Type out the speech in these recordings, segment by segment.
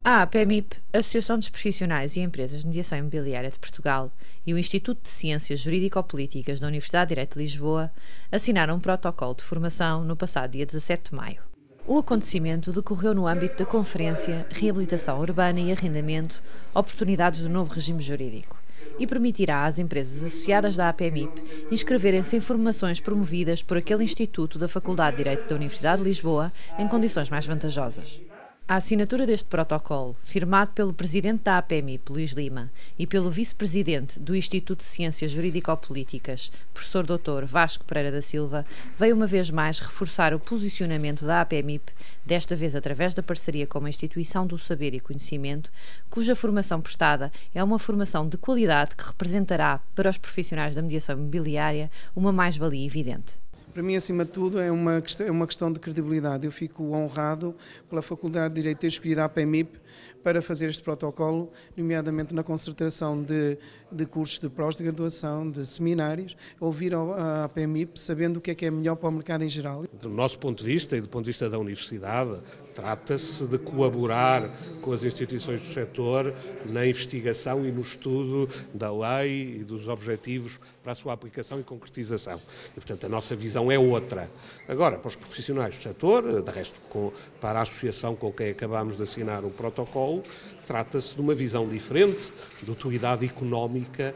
A APMIP, a Associação dos Profissionais e Empresas de Mediação Imobiliária de Portugal e o Instituto de Ciências Jurídico-Políticas da Universidade de Direito de Lisboa assinaram um protocolo de formação no passado dia 17 de maio. O acontecimento decorreu no âmbito da Conferência Reabilitação Urbana e Arrendamento, Oportunidades do Novo Regime Jurídico, e permitirá às empresas associadas da APMIP inscreverem-se em formações promovidas por aquele Instituto da Faculdade de Direito da Universidade de Lisboa em condições mais vantajosas. A assinatura deste protocolo, firmado pelo presidente da APMIP, Luís Lima, e pelo vice-presidente do Instituto de Ciências Jurídico-Políticas, professor Dr. Vasco Pereira da Silva, veio uma vez mais reforçar o posicionamento da APMIP, desta vez através da parceria com uma instituição do saber e conhecimento, cuja formação prestada é uma formação de qualidade que representará, para os profissionais da mediação imobiliária, uma mais-valia evidente. Para mim, acima de tudo, é uma questão de credibilidade. Eu fico honrado pela Faculdade de Direito ter escolhido a APMIP para fazer este protocolo, nomeadamente na concertação de cursos de pós-graduação, de seminários, ouvir a APMIP sabendo o que é melhor para o mercado em geral. Do nosso ponto de vista e do ponto de vista da Universidade, trata-se de colaborar com as instituições do setor na investigação e no estudo da lei e dos objetivos para a sua aplicação e concretização. E, portanto, a nossa visão é outra. Agora, para os profissionais do setor, de resto, para a associação com quem acabamos de assinar o protocolo, trata-se de uma visão diferente de utilidade económica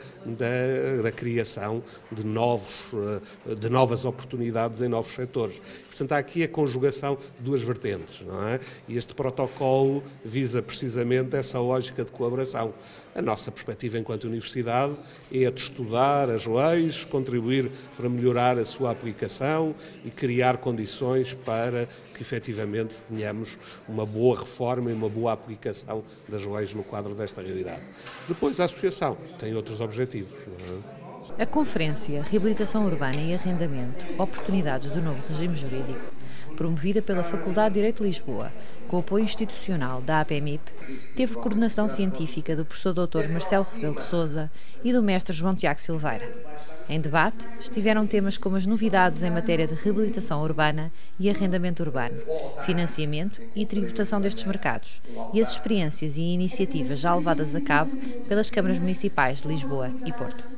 da criação de novas oportunidades em novos setores. Portanto, há aqui a conjugação de duas vertentes, não é? E este protocolo visa precisamente essa lógica de colaboração. A nossa perspectiva enquanto universidade é a de estudar as leis, contribuir para melhorar a sua aplicação e criar condições para que efetivamente tenhamos uma boa reforma e uma boa aplicação das leis no quadro desta realidade. Depois, a associação tem outros objetivos, não é? A Conferência Reabilitação Urbana e Arrendamento, Oportunidades do Novo Regime Jurídico, promovida pela Faculdade de Direito de Lisboa, com o apoio institucional da APMIP, teve coordenação científica do professor Dr. Marcelo Rebelo de Sousa e do mestre João Tiago Silveira. Em debate estiveram temas como as novidades em matéria de reabilitação urbana e arrendamento urbano, financiamento e tributação destes mercados e as experiências e iniciativas já levadas a cabo pelas câmaras municipais de Lisboa e Porto.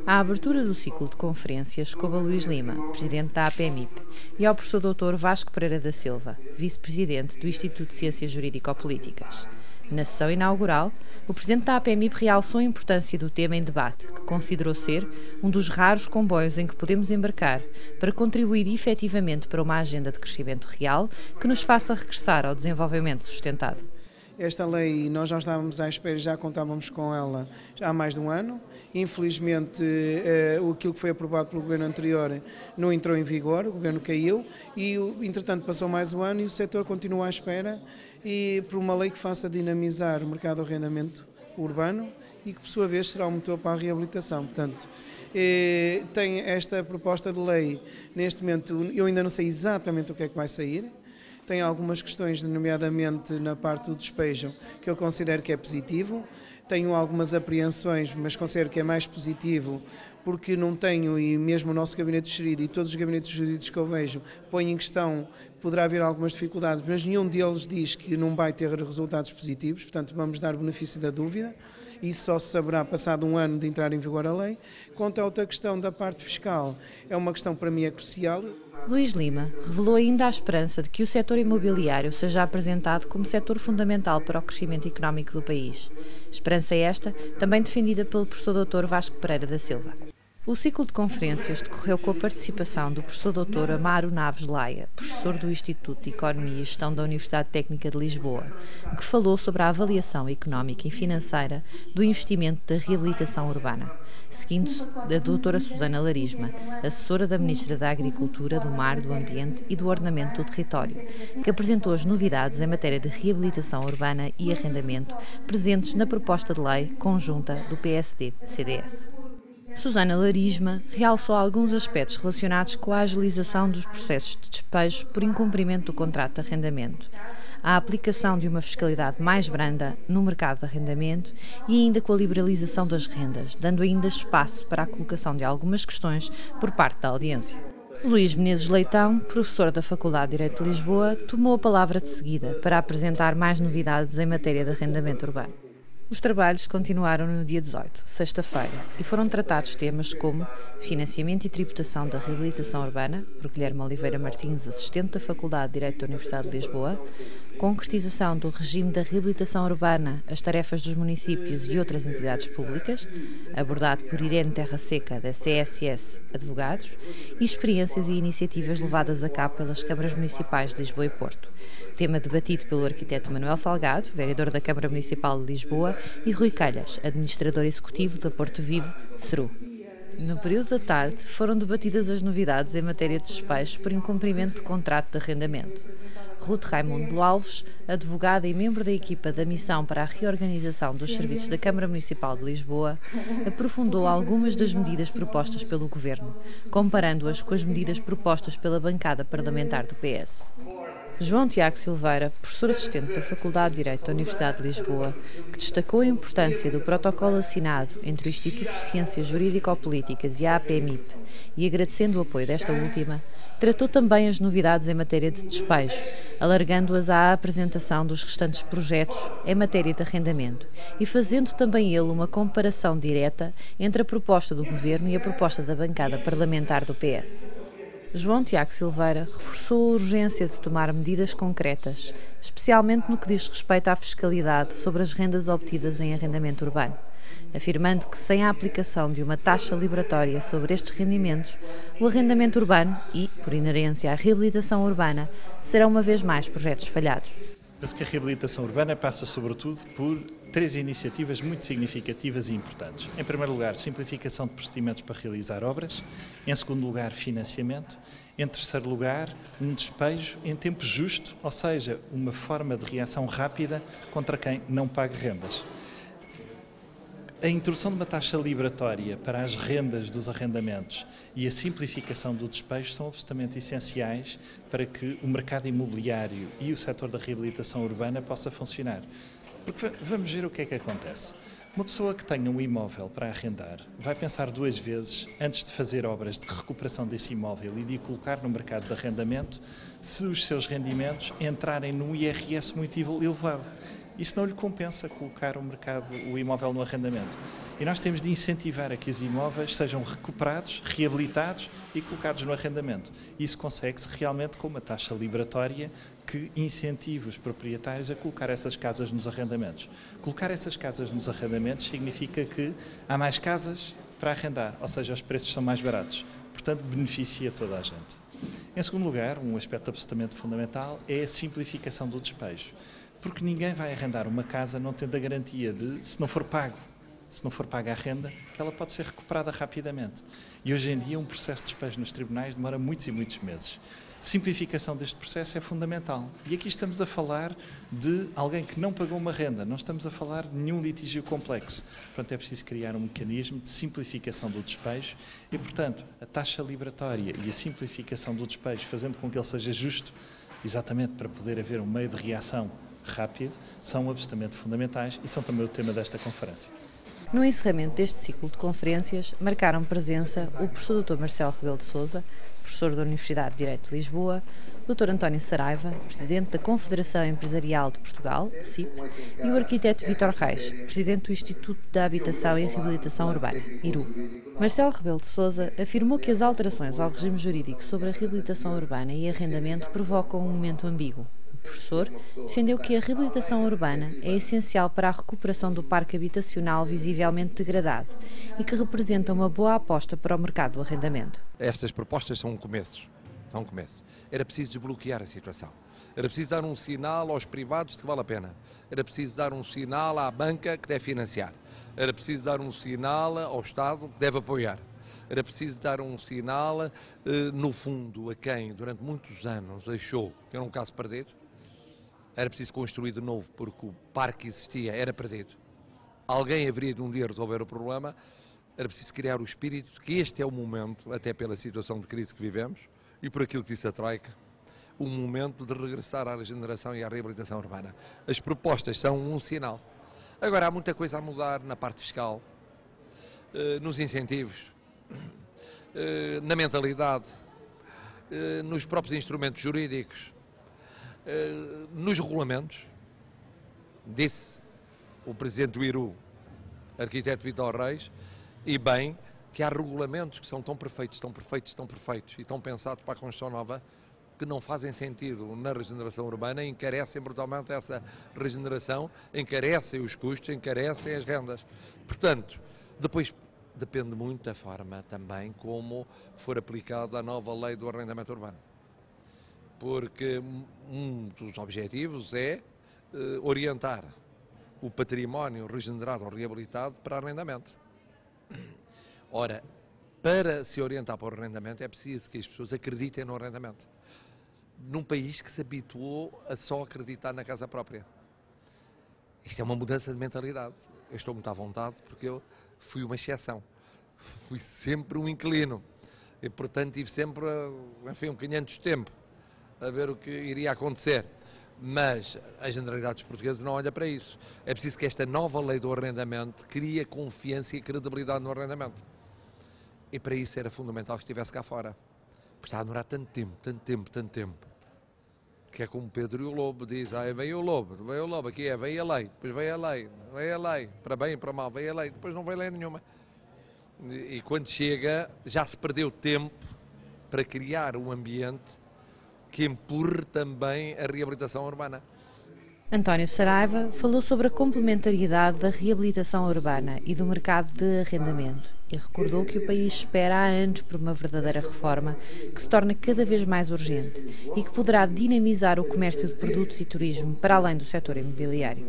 À abertura do ciclo de conferências coube a Luís Lima, presidente da APMIP, e ao professor Dr. Vasco Pereira da Silva, vice-presidente do Instituto de Ciências Jurídico-Políticas. Na sessão inaugural, o presidente da APMIP realçou a importância do tema em debate, que considerou ser um dos raros comboios em que podemos embarcar para contribuir efetivamente para uma agenda de crescimento real que nos faça regressar ao desenvolvimento sustentado. Esta lei, nós já estávamos à espera, já contávamos com ela já há mais de um ano. Infelizmente, aquilo que foi aprovado pelo governo anterior não entrou em vigor, o governo caiu e, entretanto, passou mais um ano e o setor continua à espera e por uma lei que faça dinamizar o mercado de arrendamento urbano e que, por sua vez, será um motor para a reabilitação. Portanto, tem esta proposta de lei, neste momento, eu ainda não sei exatamente o que é que vai sair. Tem algumas questões, nomeadamente na parte do despejo, que eu considero que é positivo. Tenho algumas apreensões, mas considero que é mais positivo, porque não tenho, e mesmo o nosso gabinete gerido e todos os gabinetes jurídicos que eu vejo, põem em questão, poderá haver algumas dificuldades, mas nenhum deles diz que não vai ter resultados positivos, portanto vamos dar benefício da dúvida. Isso só se saberá passado um ano de entrar em vigor a lei. Quanto à outra questão da parte fiscal, é uma questão para mim é crucial. Luís Lima revelou ainda a esperança de que o setor imobiliário seja apresentado como setor fundamental para o crescimento económico do país. Esperança esta também defendida pelo professor Dr. Vasco Pereira da Silva. O ciclo de conferências decorreu com a participação do professor Dr. Amaro Naves Laia, professor do Instituto de Economia e Gestão da Universidade Técnica de Lisboa, que falou sobre a avaliação económica e financeira do investimento da reabilitação urbana, seguindo-se da doutora Susana Larisma, assessora da Ministra da Agricultura, do Mar, do Ambiente e do Ordenamento do Território, que apresentou as novidades em matéria de reabilitação urbana e arrendamento presentes na proposta de lei conjunta do PSD-CDS. Susana Larisma realçou alguns aspectos relacionados com a agilização dos processos de despejo por incumprimento do contrato de arrendamento, a aplicação de uma fiscalidade mais branda no mercado de arrendamento e ainda com a liberalização das rendas, dando ainda espaço para a colocação de algumas questões por parte da audiência. Luís Menezes Leitão, professor da Faculdade de Direito de Lisboa, tomou a palavra de seguida para apresentar mais novidades em matéria de arrendamento urbano. Os trabalhos continuaram no dia 18, sexta-feira, e foram tratados temas como financiamento e tributação da reabilitação urbana, por Guilherme Oliveira Martins, assistente da Faculdade de Direito da Universidade de Lisboa, concretização do regime da reabilitação urbana, as tarefas dos municípios e outras entidades públicas, abordado por Irene Terra Seca, da CSS Advogados, e experiências e iniciativas levadas a cabo pelas câmaras municipais de Lisboa e Porto. Tema debatido pelo arquiteto Manuel Salgado, vereador da Câmara Municipal de Lisboa, e Rui Calhas, administrador executivo da Porto Vivo, CERU. No período da tarde, foram debatidas as novidades em matéria de despejo por incumprimento de contrato de arrendamento. Ruth Raimundo Alves, advogada e membro da equipa da Missão para a Reorganização dos Serviços da Câmara Municipal de Lisboa, aprofundou algumas das medidas propostas pelo Governo, comparando-as com as medidas propostas pela bancada parlamentar do PS. João Tiago Silveira, professor assistente da Faculdade de Direito da Universidade de Lisboa, que destacou a importância do protocolo assinado entre o Instituto de Ciências Jurídico-Políticas e a APMIP, e agradecendo o apoio desta última, tratou também as novidades em matéria de despejo, alargando-as à apresentação dos restantes projetos em matéria de arrendamento e fazendo também ele uma comparação direta entre a proposta do Governo e a proposta da bancada parlamentar do PS. João Tiago Silveira reforçou a urgência de tomar medidas concretas, especialmente no que diz respeito à fiscalidade sobre as rendas obtidas em arrendamento urbano, afirmando que sem a aplicação de uma taxa liberatória sobre estes rendimentos, o arrendamento urbano e, por inerência, a reabilitação urbana serão uma vez mais projetos falhados. Penso que a reabilitação urbana passa sobretudo por 3 iniciativas muito significativas e importantes. Em primeiro lugar, simplificação de procedimentos para realizar obras. Em segundo lugar, financiamento. Em terceiro lugar, um despejo em tempo justo, ou seja, uma forma de reação rápida contra quem não paga rendas. A introdução de uma taxa liberatória para as rendas dos arrendamentos e a simplificação do despejo são absolutamente essenciais para que o mercado imobiliário e o setor da reabilitação urbana possa funcionar. Porque vamos ver o que é que acontece. Uma pessoa que tenha um imóvel para arrendar vai pensar 2 vezes antes de fazer obras de recuperação desse imóvel e de o colocar no mercado de arrendamento se os seus rendimentos entrarem num IRS muito elevado. Isso não lhe compensa colocar o imóvel no arrendamento. E nós temos de incentivar a que os imóveis sejam recuperados, reabilitados e colocados no arrendamento. Isso consegue-se realmente com uma taxa liberatória que incentive os proprietários a colocar essas casas nos arrendamentos. Colocar essas casas nos arrendamentos significa que há mais casas para arrendar, ou seja, os preços são mais baratos. Portanto, beneficia toda a gente. Em segundo lugar, um aspecto absolutamente fundamental é a simplificação do despejo. Porque ninguém vai arrendar uma casa não tendo a garantia de, se não for paga a renda, que ela pode ser recuperada rapidamente. E hoje em dia um processo de despejo nos tribunais demora muitos e muitos meses. Simplificação deste processo é fundamental. E aqui estamos a falar de alguém que não pagou uma renda, não estamos a falar de nenhum litígio complexo. Portanto, é preciso criar um mecanismo de simplificação do despejo e, portanto, a taxa liberatória e a simplificação do despejo, fazendo com que ele seja justo, exatamente para poder haver um meio de reação rápido, são absolutamente fundamentais e são também o tema desta conferência. No encerramento deste ciclo de conferências, marcaram presença o professor Dr. Marcelo Rebelo de Sousa, professor da Universidade de Direito de Lisboa, Dr. António Saraiva, presidente da Confederação Empresarial de Portugal, CIP, e o arquiteto Vítor Reis, presidente do Instituto da Habitação e Reabilitação Urbana, IRU. Marcelo Rebelo de Sousa afirmou que as alterações ao regime jurídico sobre a reabilitação urbana e arrendamento provocam um momento ambíguo. O professor defendeu que a reabilitação urbana é essencial para a recuperação do parque habitacional visivelmente degradado e que representa uma boa aposta para o mercado do arrendamento. Estas propostas são um começo. Era preciso desbloquear a situação. Era preciso dar um sinal aos privados de que vale a pena. Era preciso dar um sinal à banca que deve financiar. Era preciso dar um sinal ao Estado que deve apoiar. Era preciso dar um sinal, no fundo, a quem durante muitos anos achou que era um caso perdido. Era preciso construir de novo porque o parque que existia era perdido. Alguém haveria de um dia resolver o problema. Era preciso criar o espírito de que este é o momento, até pela situação de crise que vivemos e por aquilo que disse a Troika, o momento de regressar à regeneração e à reabilitação urbana. As propostas são um sinal. Agora, há muita coisa a mudar na parte fiscal, nos incentivos, na mentalidade. nos próprios instrumentos jurídicos, nos regulamentos. Disse o Presidente do IRU, arquiteto Vítor Reis, e bem, que há regulamentos que são tão perfeitos e tão pensados para a construção nova, que não fazem sentido na regeneração urbana, encarecem brutalmente essa regeneração, encarecem os custos, encarecem as rendas. Portanto, depois depende muito da forma também como for aplicada a nova lei do arrendamento urbano. Porque um dos objetivos é orientar o património regenerado ou reabilitado para arrendamento. Ora, para se orientar para o arrendamento é preciso que as pessoas acreditem no arrendamento. Num país que se habituou a só acreditar na casa própria. Isto é uma mudança de mentalidade. Eu estou muito à vontade porque eu fui uma exceção. Fui sempre um inquilino. E, portanto, tive sempre, enfim, um bocadinho de tempo a ver o que iria acontecer. Mas a generalidade dos portugueses não olha para isso. É preciso que esta nova lei do arrendamento crie confiança e credibilidade no arrendamento. E para isso era fundamental que estivesse cá fora. Porque está a demorar tanto tempo. Que é como Pedro e o Lobo diz, veio o Lobo, aqui veio a lei, depois veio a lei, para bem e para mal, veio a lei, depois não veio lei nenhuma. E quando chega, já se perdeu tempo para criar um ambiente que empurre também a reabilitação urbana. António Saraiva falou sobre a complementariedade da reabilitação urbana e do mercado de arrendamento e recordou que o país espera há anos por uma verdadeira reforma que se torna cada vez mais urgente e que poderá dinamizar o comércio de produtos e turismo para além do setor imobiliário.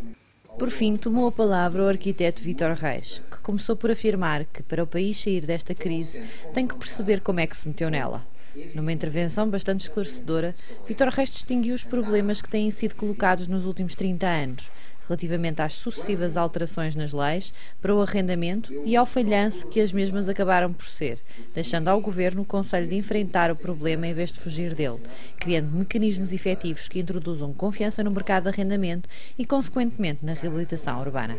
Por fim, tomou a palavra o arquiteto Vítor Reis, que começou por afirmar que para o país sair desta crise tem que perceber como é que se meteu nela. Numa intervenção bastante esclarecedora, Vítor Reis distinguiu os problemas que têm sido colocados nos últimos 30 anos, relativamente às sucessivas alterações nas leis para o arrendamento e ao falhanço que as mesmas acabaram por ser, deixando ao Governo o conselho de enfrentar o problema em vez de fugir dele, criando mecanismos efetivos que introduzam confiança no mercado de arrendamento e, consequentemente, na reabilitação urbana.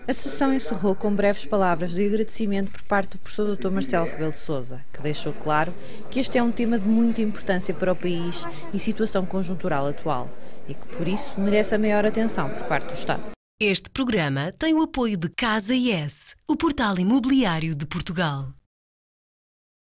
A sessão encerrou com breves palavras de agradecimento por parte do professor Dr. Marcelo Rebelo de Sousa, que deixou claro que este é um tema de muita importância para o país e situação conjuntural atual, e que, por isso, merece a maior atenção por parte do Estado. Este programa tem o apoio de Casa IS, o portal imobiliário de Portugal.